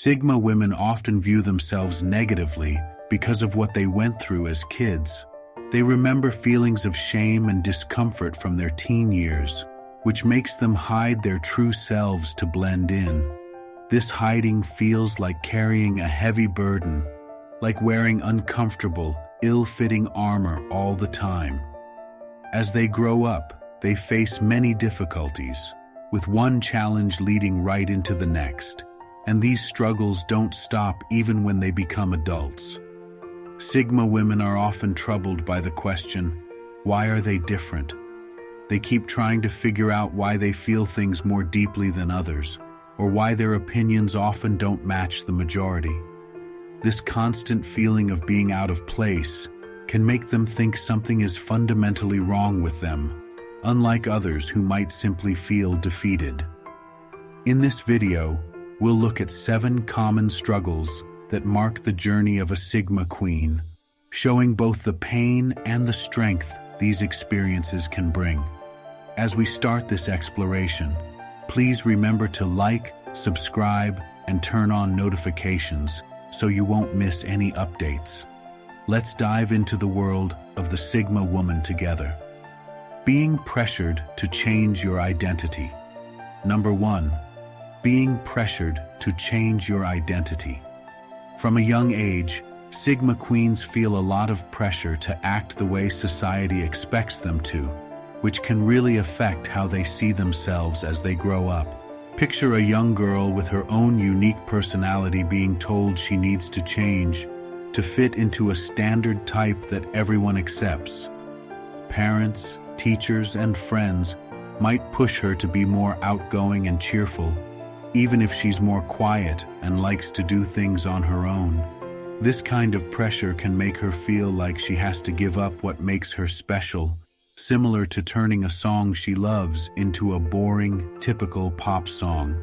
Sigma women often view themselves negatively because of what they went through as kids. They remember feelings of shame and discomfort from their teen years, which makes them hide their true selves to blend in. This hiding feels like carrying a heavy burden, like wearing uncomfortable, ill-fitting armor all the time. As they grow up, they face many difficulties, with one challenge leading right into the next, and these struggles don't stop even when they become adults. Sigma women are often troubled by the question, why are they different? They keep trying to figure out why they feel things more deeply than others, or why their opinions often don't match the majority. This constant feeling of being out of place can make them think something is fundamentally wrong with them, unlike others who might simply feel defeated. In this video, we'll look at 7 common struggles that mark the journey of a Sigma queen, showing both the pain and the strength these experiences can bring. As we start this exploration, please remember to like, subscribe, and turn on notifications so you won't miss any updates. Let's dive into the world of the Sigma woman together. Being pressured to change your identity. Number 1. Being pressured to change your identity. From a young age, Sigma queens feel a lot of pressure to act the way society expects them to, which can really affect how they see themselves as they grow up. Picture a young girl with her own unique personality being told she needs to change to fit into a standard type that everyone accepts. Parents, teachers, and friends might push her to be more outgoing and cheerful, even if she's more quiet and likes to do things on her own. This kind of pressure can make her feel like she has to give up what makes her special, similar to turning a song she loves into a boring, typical pop song.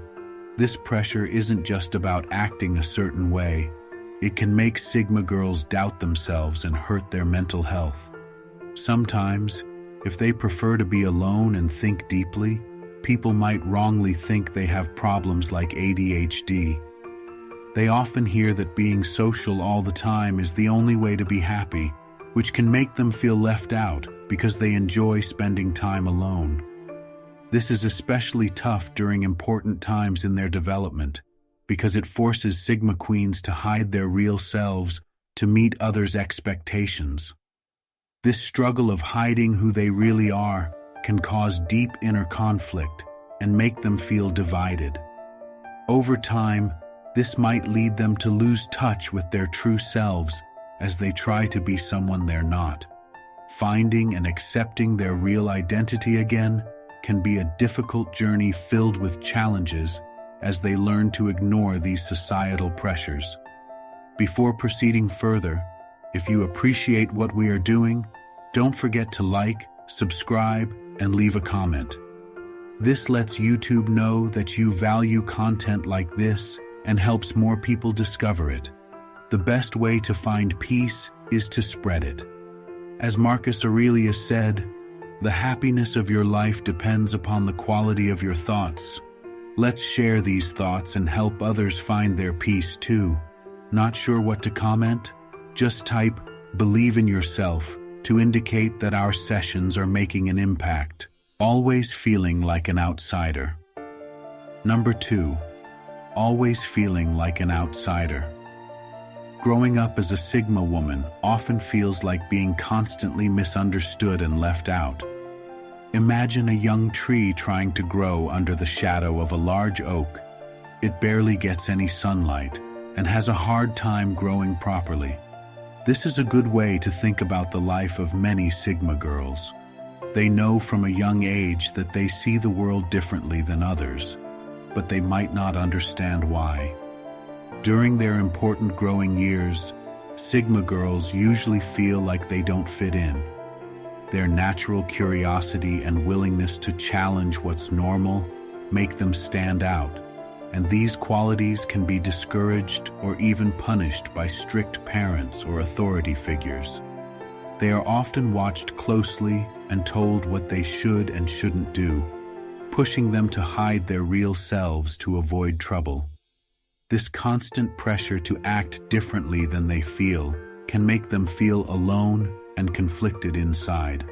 This pressure isn't just about acting a certain way. It can make Sigma girls doubt themselves and hurt their mental health. Sometimes, if they prefer to be alone and think deeply, people might wrongly think they have problems like ADHD. They often hear that being social all the time is the only way to be happy, which can make them feel left out because they enjoy spending time alone. This is especially tough during important times in their development, because it forces Sigma queens to hide their real selves to meet others' expectations. This struggle of hiding who they really are can cause deep inner conflict and make them feel divided. Over time, this might lead them to lose touch with their true selves as they try to be someone they're not. Finding and accepting their real identity again can be a difficult journey filled with challenges as they learn to ignore these societal pressures. Before proceeding further, if you appreciate what we are doing, don't forget to like, subscribe, and leave a comment. This lets YouTube know that you value content like this and helps more people discover it. The best way to find peace is to spread it. As Marcus Aurelius said, "The happiness of your life depends upon the quality of your thoughts." Let's share these thoughts and help others find their peace too. Not sure what to comment? Just type "believe in yourself" to indicate that our sessions are making an impact. Always feeling like an outsider. Number 2. Always feeling like an outsider. Growing up as a Sigma woman often feels like being constantly misunderstood and left out. Imagine a young tree trying to grow under the shadow of a large oak. It barely gets any sunlight and has a hard time growing properly. This is a good way to think about the life of many Sigma girls. They know from a young age that they see the world differently than others, but they might not understand why. During their important growing years, Sigma girls usually feel like they don't fit in. Their natural curiosity and willingness to challenge what's normal make them stand out, and these qualities can be discouraged or even punished by strict parents or authority figures. They are often watched closely and told what they should and shouldn't do, pushing them to hide their real selves to avoid trouble. This constant pressure to act differently than they feel can make them feel alone and conflicted inside.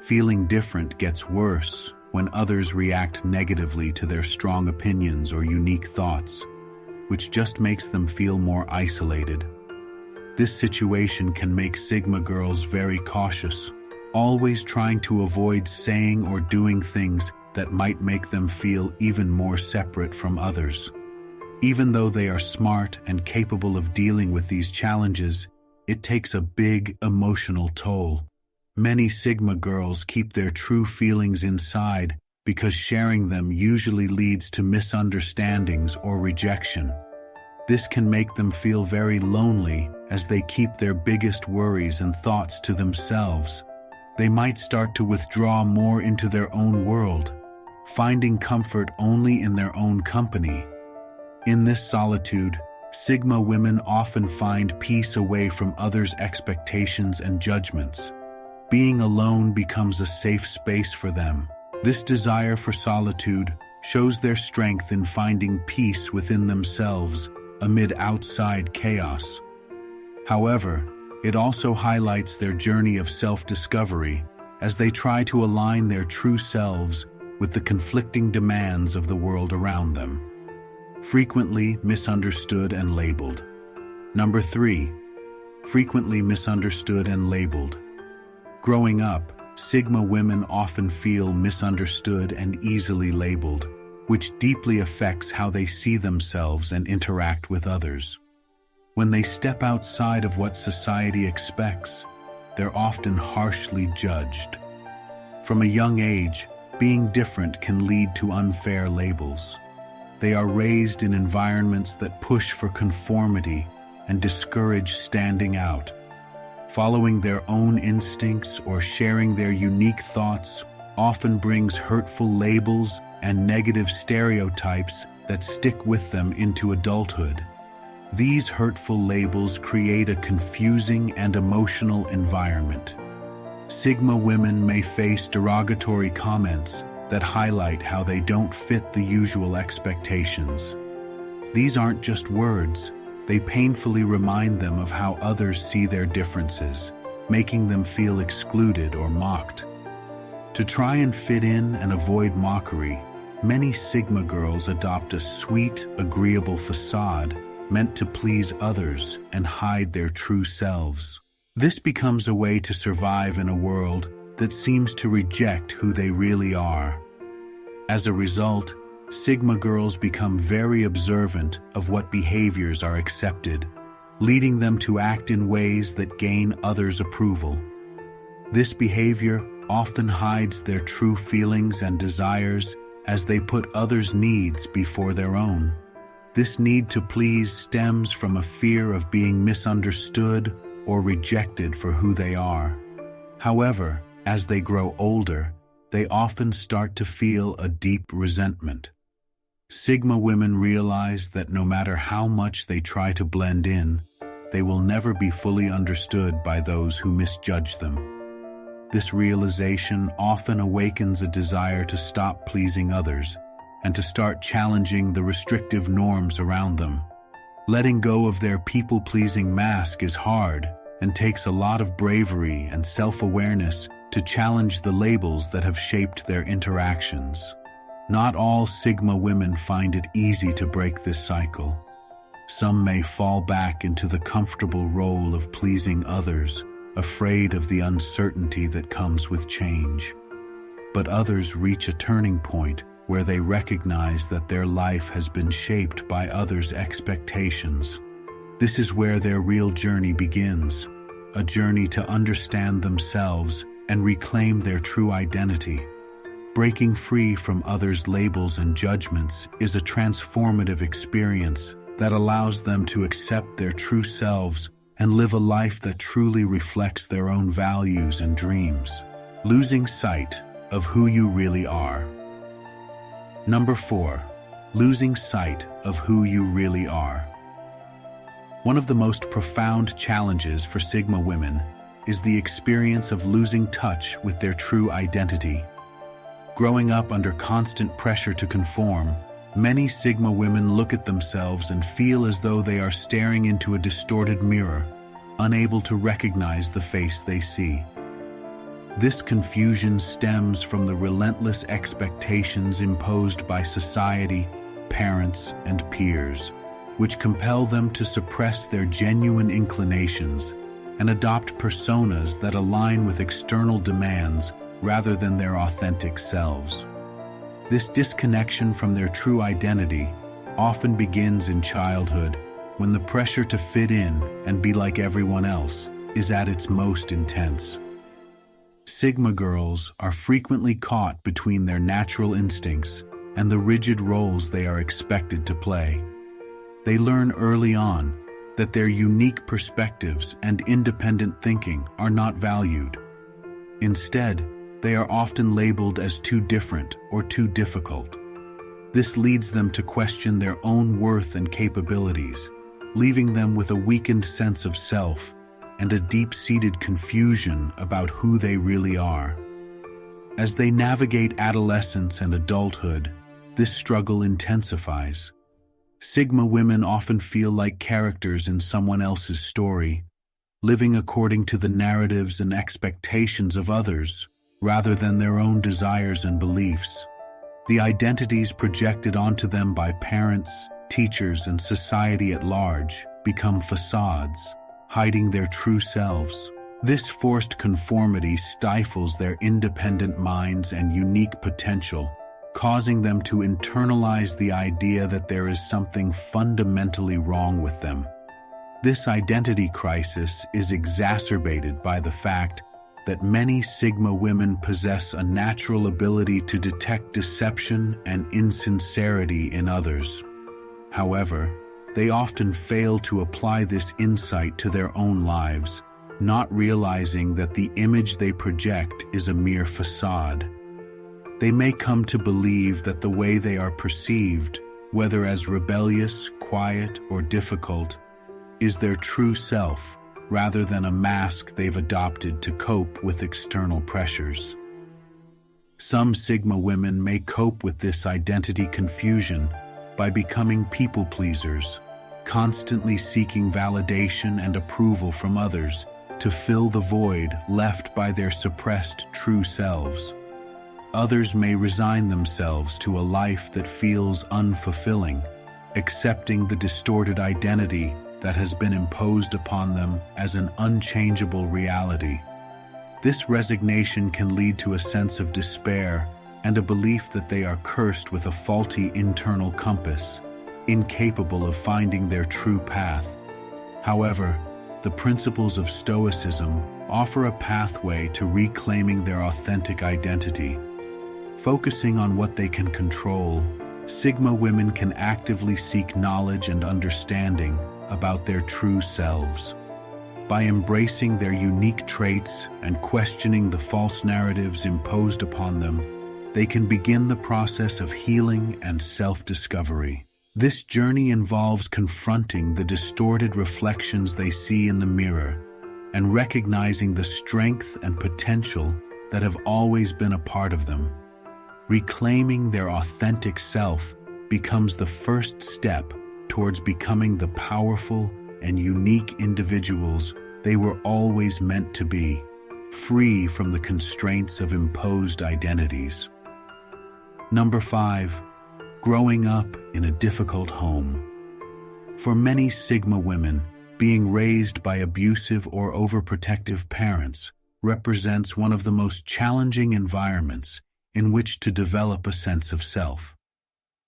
Feeling different gets worse when others react negatively to their strong opinions or unique thoughts, which just makes them feel more isolated. This situation can make Sigma girls very cautious, always trying to avoid saying or doing things that might make them feel even more separate from others. Even though they are smart and capable of dealing with these challenges, it takes a big emotional toll. Many Sigma girls keep their true feelings inside because sharing them usually leads to misunderstandings or rejection. This can make them feel very lonely as they keep their biggest worries and thoughts to themselves. They might start to withdraw more into their own world, finding comfort only in their own company. In this solitude, Sigma women often find peace away from others' expectations and judgments. Being alone becomes a safe space for them. This desire for solitude shows their strength in finding peace within themselves amid outside chaos. However, it also highlights their journey of self-discovery as they try to align their true selves with the conflicting demands of the world around them. Frequently misunderstood and labeled. Number 3. Frequently misunderstood and labeled. Growing up, Sigma women often feel misunderstood and easily labeled, which deeply affects how they see themselves and interact with others. When they step outside of what society expects, they're often harshly judged. From a young age, being different can lead to unfair labels. They are raised in environments that push for conformity and discourage standing out. Following their own instincts or sharing their unique thoughts often brings hurtful labels and negative stereotypes that stick with them into adulthood. These hurtful labels create a confusing and emotional environment. Sigma women may face derogatory comments that highlight how they don't fit the usual expectations. These aren't just words. They painfully remind them of how others see their differences, making them feel excluded or mocked. To try and fit in and avoid mockery, many Sigma girls adopt a sweet, agreeable facade meant to please others and hide their true selves. This becomes a way to survive in a world that seems to reject who they really are. As a result, Sigma girls become very observant of what behaviors are accepted, leading them to act in ways that gain others' approval. This behavior often hides their true feelings and desires as they put others' needs before their own. This need to please stems from a fear of being misunderstood or rejected for who they are. However, as they grow older, they often start to feel a deep resentment. Sigma women realize that no matter how much they try to blend in, they will never be fully understood by those who misjudge them. This realization often awakens a desire to stop pleasing others and to start challenging the restrictive norms around them. Letting go of their people-pleasing mask is hard and takes a lot of bravery and self-awareness to challenge the labels that have shaped their interactions. Not all Sigma women find it easy to break this cycle. Some may fall back into the comfortable role of pleasing others, afraid of the uncertainty that comes with change. But others reach a turning point where they recognize that their life has been shaped by others' expectations. This is where their real journey begins, a journey to understand themselves and reclaim their true identity. Breaking free from others' labels and judgments is a transformative experience that allows them to accept their true selves and live a life that truly reflects their own values and dreams. Losing sight of who you really are. Number 4. Losing sight of who you really are. One of the most profound challenges for Sigma women is the experience of losing touch with their true identity. Growing up under constant pressure to conform, Many Sigma women look at themselves and feel as though they are staring into a distorted mirror, unable to recognize the face they see. This confusion stems from the relentless expectations imposed by society, parents, and peers, which compel them to suppress their genuine inclinations and adopt personas that align with external demands rather than their authentic selves. This disconnection from their true identity often begins in childhood, when the pressure to fit in and be like everyone else is at its most intense. Sigma girls are frequently caught between their natural instincts and the rigid roles they are expected to play. They learn early on that their unique perspectives and independent thinking are not valued. Instead, they are often labeled as too different or too difficult. This leads them to question their own worth and capabilities, leaving them with a weakened sense of self and a deep-seated confusion about who they really are. As they navigate adolescence and adulthood, this struggle intensifies. Sigma women often feel like characters in someone else's story, living according to the narratives and expectations of others, rather than their own desires and beliefs. The identities projected onto them by parents, teachers, and society at large become facades, hiding their true selves. This forced conformity stifles their independent minds and unique potential, causing them to internalize the idea that there is something fundamentally wrong with them. This identity crisis is exacerbated by the fact that many Sigma women possess a natural ability to detect deception and insincerity in others. However, they often fail to apply this insight to their own lives, not realizing that the image they project is a mere facade. They may come to believe that the way they are perceived, whether as rebellious, quiet, or difficult, is their true self, rather than a mask they've adopted to cope with external pressures. Some Sigma women may cope with this identity confusion by becoming people pleasers, constantly seeking validation and approval from others to fill the void left by their suppressed true selves. Others may resign themselves to a life that feels unfulfilling, accepting the distorted identity that has been imposed upon them as an unchangeable reality. This resignation can lead to a sense of despair and a belief that they are cursed with a faulty internal compass, incapable of finding their true path. However, the principles of Stoicism offer a pathway to reclaiming their authentic identity. Focusing on what they can control, Sigma women can actively seek knowledge and understanding about their true selves. By embracing their unique traits and questioning the false narratives imposed upon them, they can begin the process of healing and self-discovery. This journey involves confronting the distorted reflections they see in the mirror and recognizing the strength and potential that have always been a part of them. Reclaiming their authentic self becomes the first step towards becoming the powerful and unique individuals they were always meant to be, free from the constraints of imposed identities. Number 5. Growing up in a difficult home. For many Sigma women, being raised by abusive or overprotective parents represents one of the most challenging environments in which to develop a sense of self.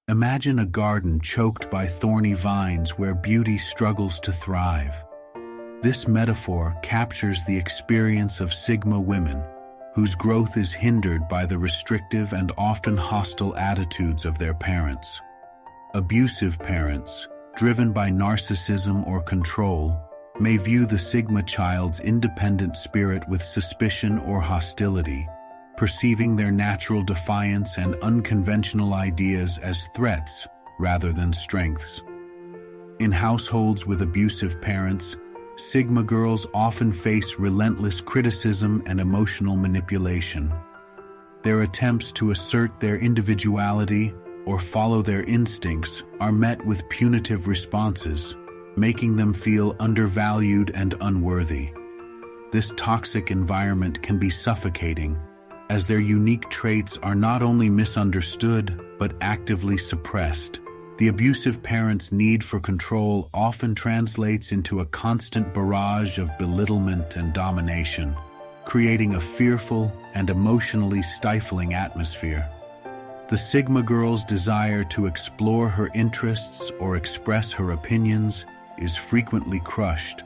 Imagine a garden choked by thorny vines where beauty struggles to thrive. This metaphor captures the experience of Sigma women, whose growth is hindered by the restrictive and often hostile attitudes of their parents. Abusive parents, driven by narcissism or control, may view the Sigma child's independent spirit with suspicion or hostility, perceiving their natural defiance and unconventional ideas as threats rather than strengths. In households with abusive parents, Sigma girls often face relentless criticism and emotional manipulation. Their attempts to assert their individuality or follow their instincts are met with punitive responses, making them feel undervalued and unworthy. This toxic environment can be suffocating, as their unique traits are not only misunderstood but actively suppressed. The abusive parent's need for control often translates into a constant barrage of belittlement and domination, creating a fearful and emotionally stifling atmosphere. The Sigma girl's desire to explore her interests or express her opinions is frequently crushed,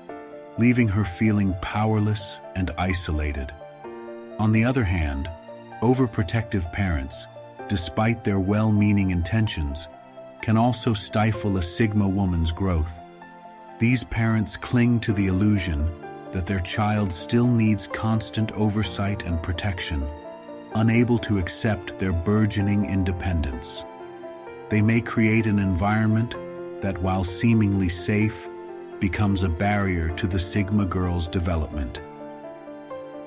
leaving her feeling powerless and isolated. On the other hand, overprotective parents, despite their well-meaning intentions, can also stifle a Sigma woman's growth. These parents cling to the illusion that their child still needs constant oversight and protection, unable to accept their burgeoning independence. They may create an environment that, while seemingly safe, becomes a barrier to the Sigma girl's development.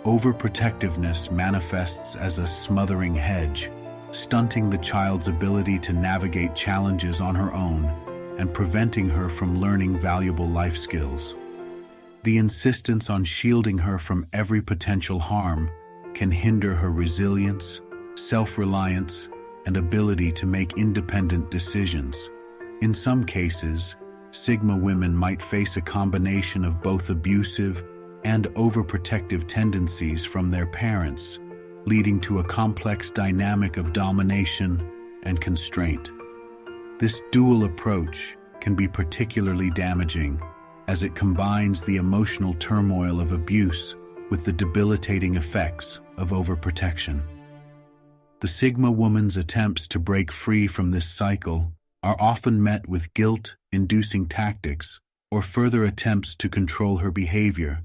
Overprotectiveness manifests as a smothering hedge, stunting the child's ability to navigate challenges on her own and preventing her from learning valuable life skills. The insistence on shielding her from every potential harm can hinder her resilience, self-reliance, and ability to make independent decisions. In some cases, Sigma women might face a combination of both abusive and overprotective tendencies from their parents, leading to a complex dynamic of domination and constraint. This dual approach can be particularly damaging, as it combines the emotional turmoil of abuse with the debilitating effects of overprotection. The Sigma woman's attempts to break free from this cycle are often met with guilt-inducing tactics or further attempts to control her behavior,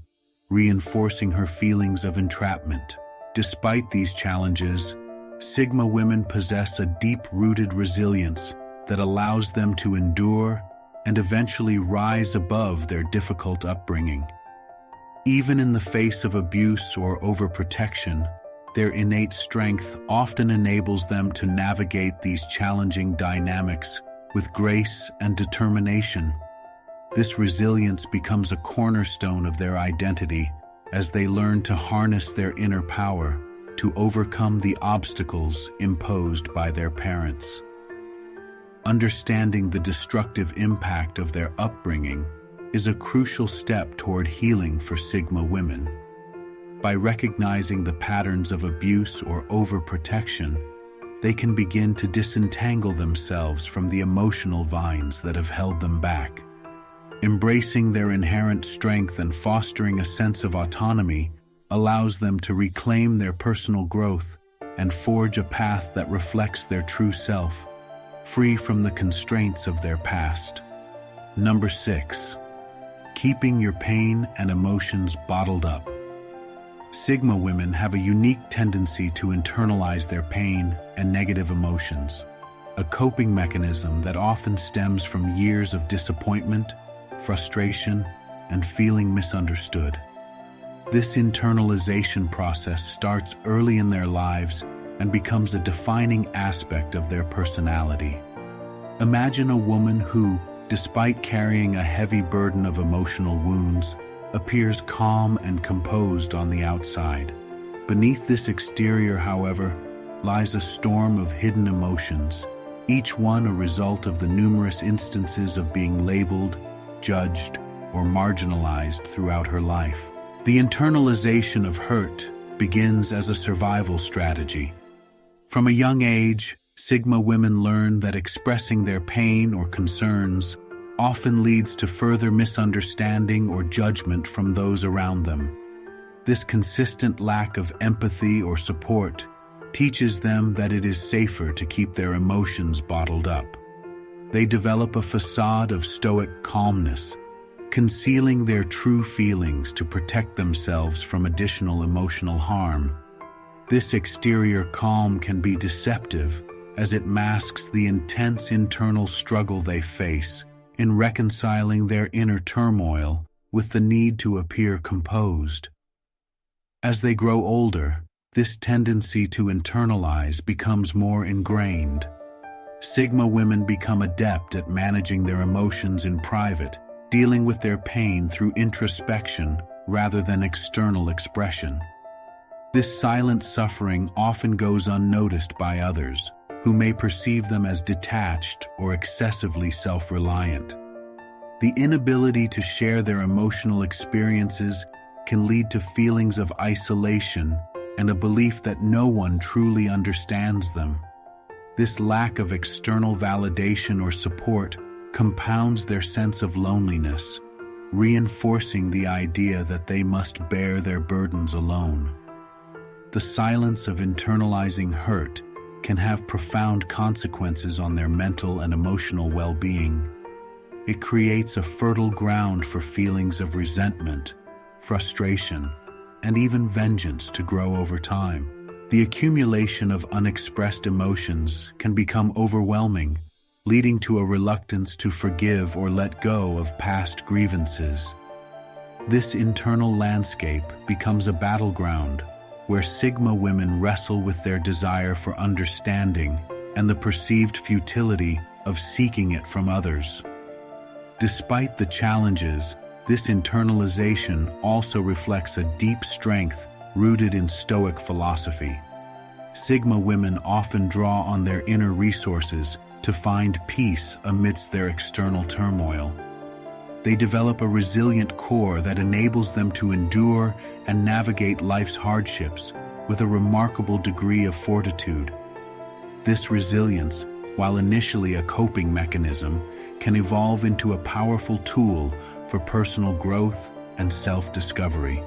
reinforcing her feelings of entrapment. Despite these challenges, Sigma women possess a deep-rooted resilience that allows them to endure and eventually rise above their difficult upbringing. Even in the face of abuse or overprotection, their innate strength often enables them to navigate these challenging dynamics with grace and determination. This resilience becomes a cornerstone of their identity as they learn to harness their inner power to overcome the obstacles imposed by their parents. Understanding the destructive impact of their upbringing is a crucial step toward healing for Sigma women. By recognizing the patterns of abuse or overprotection, they can begin to disentangle themselves from the emotional vines that have held them back. Embracing their inherent strength and fostering a sense of autonomy allows them to reclaim their personal growth and forge a path that reflects their true self, free from the constraints of their past. Number 6. Keeping your pain and emotions bottled up. Sigma women have a unique tendency to internalize their pain and negative emotions, a coping mechanism that often stems from years of disappointment, frustration, and feeling misunderstood. This internalization process starts early in their lives and becomes a defining aspect of their personality. Imagine a woman who, despite carrying a heavy burden of emotional wounds, appears calm and composed on the outside. Beneath this exterior, however, lies a storm of hidden emotions, each one a result of the numerous instances of being labeled, judged, or marginalized throughout her life. The internalization of hurt begins as a survival strategy. From a young age, Sigma women learn that expressing their pain or concerns often leads to further misunderstanding or judgment from those around them. This consistent lack of empathy or support teaches them that it is safer to keep their emotions bottled up. They develop a facade of stoic calmness, concealing their true feelings to protect themselves from additional emotional harm. This exterior calm can be deceptive, as it masks the intense internal struggle they face in reconciling their inner turmoil with the need to appear composed. As they grow older, this tendency to internalize becomes more ingrained. Sigma women become adept at managing their emotions in private, dealing with their pain through introspection rather than external expression. This silent suffering often goes unnoticed by others, who may perceive them as detached or excessively self-reliant. The inability to share their emotional experiences can lead to feelings of isolation and a belief that no one truly understands them. This lack of external validation or support compounds their sense of loneliness, reinforcing the idea that they must bear their burdens alone. The silence of internalizing hurt can have profound consequences on their mental and emotional well-being. It creates a fertile ground for feelings of resentment, frustration, and even vengeance to grow over time. The accumulation of unexpressed emotions can become overwhelming, leading to a reluctance to forgive or let go of past grievances. This internal landscape becomes a battleground where Sigma women wrestle with their desire for understanding and the perceived futility of seeking it from others. Despite the challenges, this internalization also reflects a deep strength rooted in Stoic philosophy. Sigma women often draw on their inner resources to find peace amidst their external turmoil. They develop a resilient core that enables them to endure and navigate life's hardships with a remarkable degree of fortitude. This resilience, while initially a coping mechanism, can evolve into a powerful tool for personal growth and self-discovery.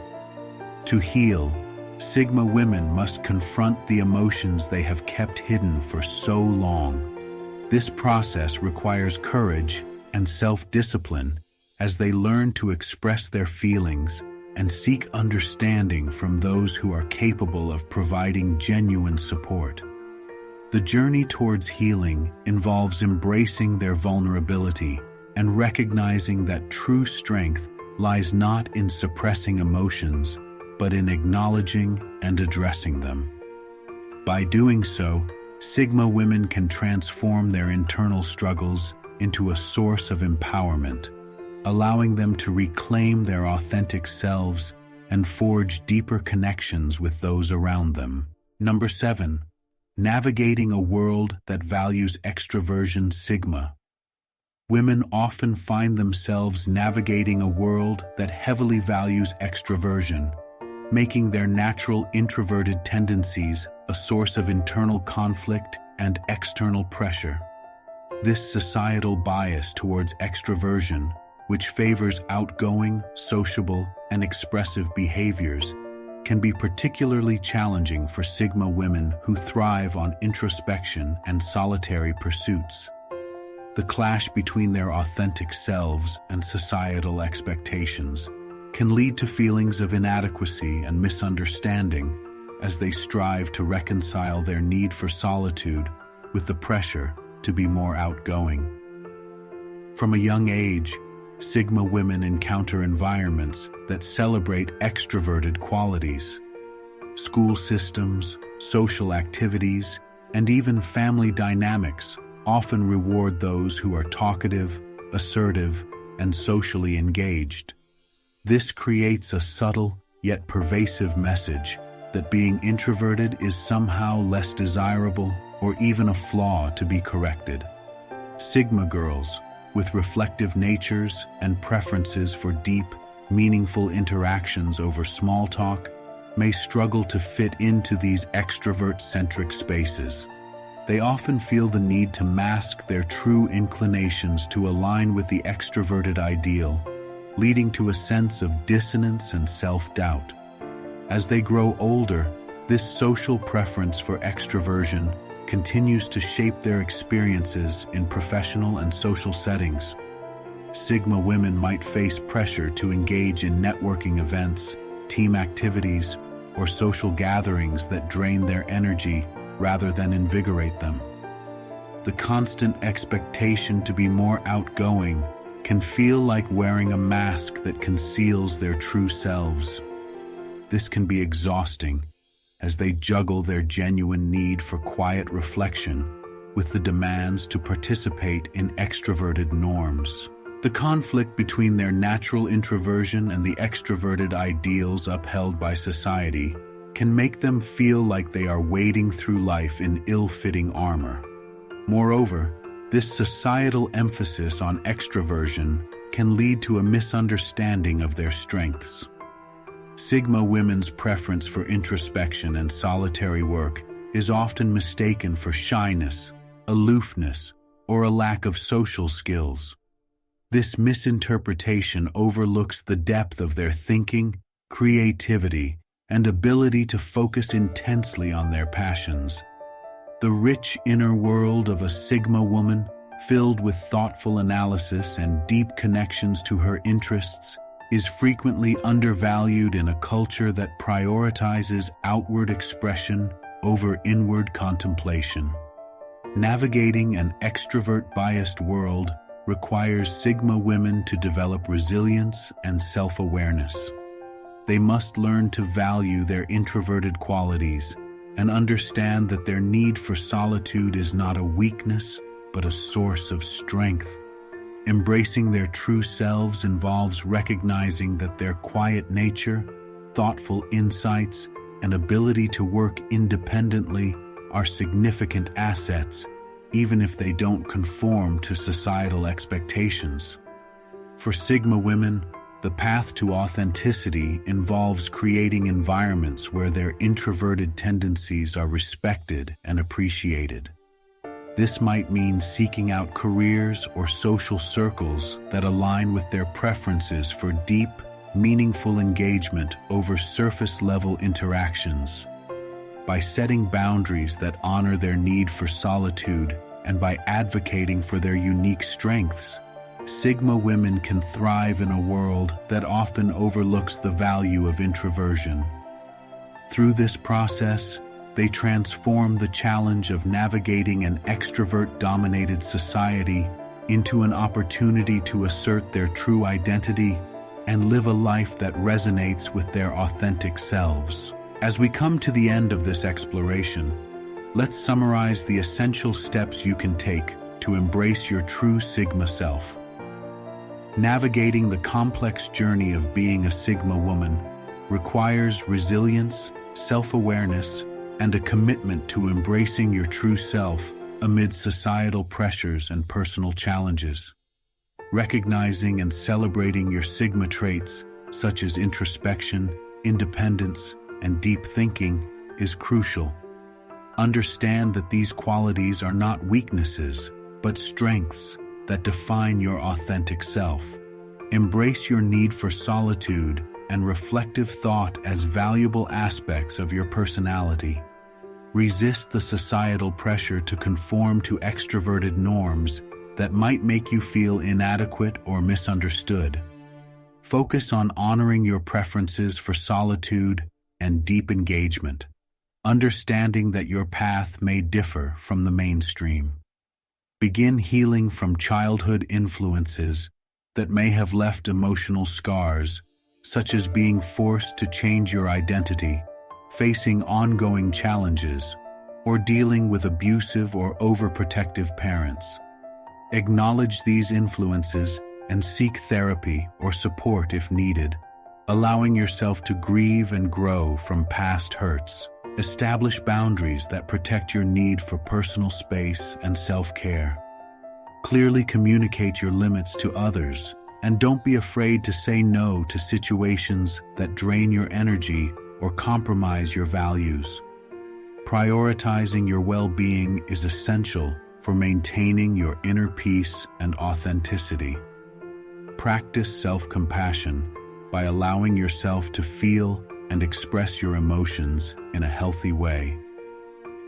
To heal, Sigma women must confront the emotions they have kept hidden for so long. This process requires courage and self-discipline as they learn to express their feelings and seek understanding from those who are capable of providing genuine support. The journey towards healing involves embracing their vulnerability and recognizing that true strength lies not in suppressing emotions, but in acknowledging and addressing them. By doing so, Sigma women can transform their internal struggles into a source of empowerment, allowing them to reclaim their authentic selves and forge deeper connections with those around them. Number 7. Navigating a world that values extroversion. Sigma women often find themselves navigating a world that heavily values extroversion, making their natural introverted tendencies a source of internal conflict and external pressure. This societal bias towards extroversion, which favors outgoing, sociable, and expressive behaviors, can be particularly challenging for Sigma women who thrive on introspection and solitary pursuits. The clash between their authentic selves and societal expectations can lead to feelings of inadequacy and misunderstanding as they strive to reconcile their need for solitude with the pressure to be more outgoing. From a young age, Sigma women encounter environments that celebrate extroverted qualities. School systems, social activities, and even family dynamics often reward those who are talkative, assertive, and socially engaged. This creates a subtle yet pervasive message that being introverted is somehow less desirable or even a flaw to be corrected. Sigma girls, with reflective natures and preferences for deep, meaningful interactions over small talk, may struggle to fit into these extrovert-centric spaces. They often feel the need to mask their true inclinations to align with the extroverted ideal, leading to a sense of dissonance and self-doubt. As they grow older, this social preference for extroversion continues to shape their experiences in professional and social settings. Sigma women might face pressure to engage in networking events, team activities, or social gatherings that drain their energy rather than invigorate them. The constant expectation to be more outgoing can feel like wearing a mask that conceals their true selves. This can be exhausting as they juggle their genuine need for quiet reflection with the demands to participate in extroverted norms. The conflict between their natural introversion and the extroverted ideals upheld by society can make them feel like they are wading through life in ill-fitting armor. Moreover, this societal emphasis on extroversion can lead to a misunderstanding of their strengths. Sigma women's preference for introspection and solitary work is often mistaken for shyness, aloofness, or a lack of social skills. This misinterpretation overlooks the depth of their thinking, creativity, and ability to focus intensely on their passions. The rich inner world of a Sigma woman, filled with thoughtful analysis and deep connections to her interests, is frequently undervalued in a culture that prioritizes outward expression over inward contemplation. Navigating an extrovert-biased world requires Sigma women to develop resilience and self-awareness. They must learn to value their introverted qualities and understand that their need for solitude is not a weakness, but a source of strength. Embracing their true selves involves recognizing that their quiet nature, thoughtful insights, and ability to work independently are significant assets, even if they don't conform to societal expectations. For Sigma women, the path to authenticity involves creating environments where their introverted tendencies are respected and appreciated. This might mean seeking out careers or social circles that align with their preferences for deep, meaningful engagement over surface-level interactions. By setting boundaries that honor their need for solitude and by advocating for their unique strengths, Sigma women can thrive in a world that often overlooks the value of introversion. Through this process, they transform the challenge of navigating an extrovert-dominated society into an opportunity to assert their true identity and live a life that resonates with their authentic selves. As we come to the end of this exploration, let's summarize the essential steps you can take to embrace your true Sigma self. Navigating the complex journey of being a Sigma woman requires resilience, self-awareness, and a commitment to embracing your true self amid societal pressures and personal challenges. Recognizing and celebrating your Sigma traits, such as introspection, independence, and deep thinking, is crucial. Understand that these qualities are not weaknesses, but strengths that define your authentic self. Embrace your need for solitude and reflective thought as valuable aspects of your personality. Resist the societal pressure to conform to extroverted norms that might make you feel inadequate or misunderstood. Focus on honoring your preferences for solitude and deep engagement, understanding that your path may differ from the mainstream. Begin healing from childhood influences that may have left emotional scars, such as being forced to change your identity, facing ongoing challenges, or dealing with abusive or overprotective parents. Acknowledge these influences and seek therapy or support if needed, allowing yourself to grieve and grow from past hurts. Establish boundaries that protect your need for personal space and self-care. Clearly communicate your limits to others, and don't be afraid to say no to situations that drain your energy or compromise your values. Prioritizing your well-being is essential for maintaining your inner peace and authenticity. Practice self-compassion by allowing yourself to feel and express your emotions in a healthy way.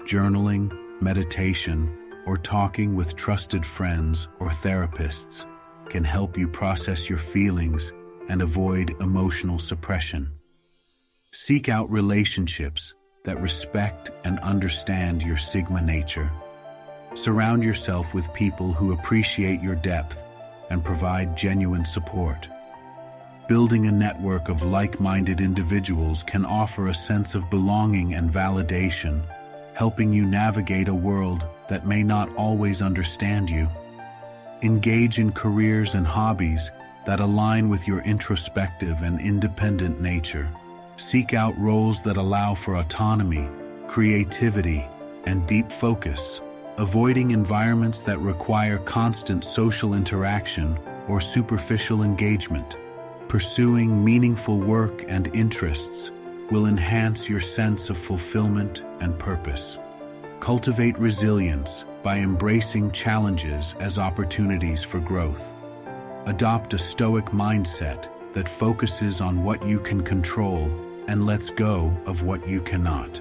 Journaling, meditation, or talking with trusted friends or therapists can help you process your feelings and avoid emotional suppression. Seek out relationships that respect and understand your Sigma nature. Surround yourself with people who appreciate your depth and provide genuine support. Building a network of like-minded individuals can offer a sense of belonging and validation, helping you navigate a world that may not always understand you. Engage in careers and hobbies that align with your introspective and independent nature. Seek out roles that allow for autonomy, creativity, and deep focus, avoiding environments that require constant social interaction or superficial engagement. Pursuing meaningful work and interests will enhance your sense of fulfillment and purpose. Cultivate resilience by embracing challenges as opportunities for growth. Adopt a Stoic mindset that focuses on what you can control and lets go of what you cannot.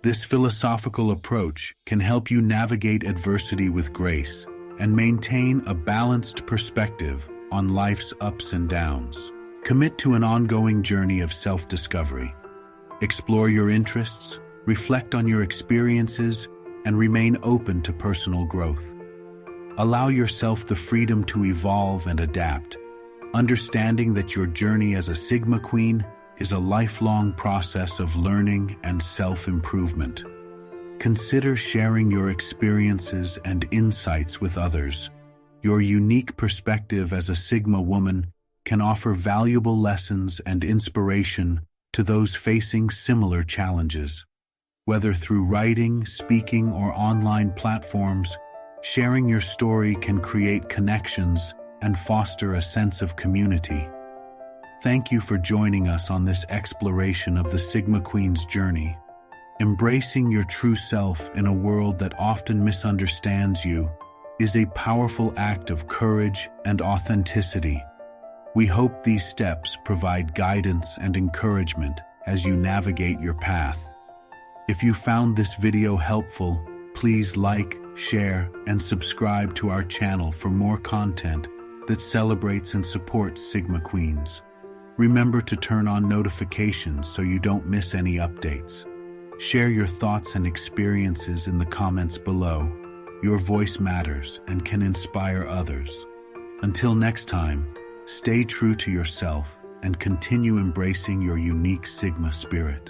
This philosophical approach can help you navigate adversity with grace and maintain a balanced perspective on life's ups and downs. Commit to an ongoing journey of self-discovery. Explore your interests, reflect on your experiences, and remain open to personal growth. Allow yourself the freedom to evolve and adapt, understanding that your journey as a Sigma Queen is a lifelong process of learning and self-improvement. Consider sharing your experiences and insights with others. Your unique perspective as a Sigma woman can offer valuable lessons and inspiration to those facing similar challenges. Whether through writing, speaking, or online platforms, sharing your story can create connections and foster a sense of community. Thank you for joining us on this exploration of the Sigma Queen's journey. Embracing your true self in a world that often misunderstands you is a powerful act of courage and authenticity. We hope these steps provide guidance and encouragement as you navigate your path. If you found this video helpful, please like, share, and subscribe to our channel for more content that celebrates and supports Sigma Queens. Remember to turn on notifications so you don't miss any updates. Share your thoughts and experiences in the comments below. Your voice matters and can inspire others. Until next time, stay true to yourself and continue embracing your unique Sigma spirit.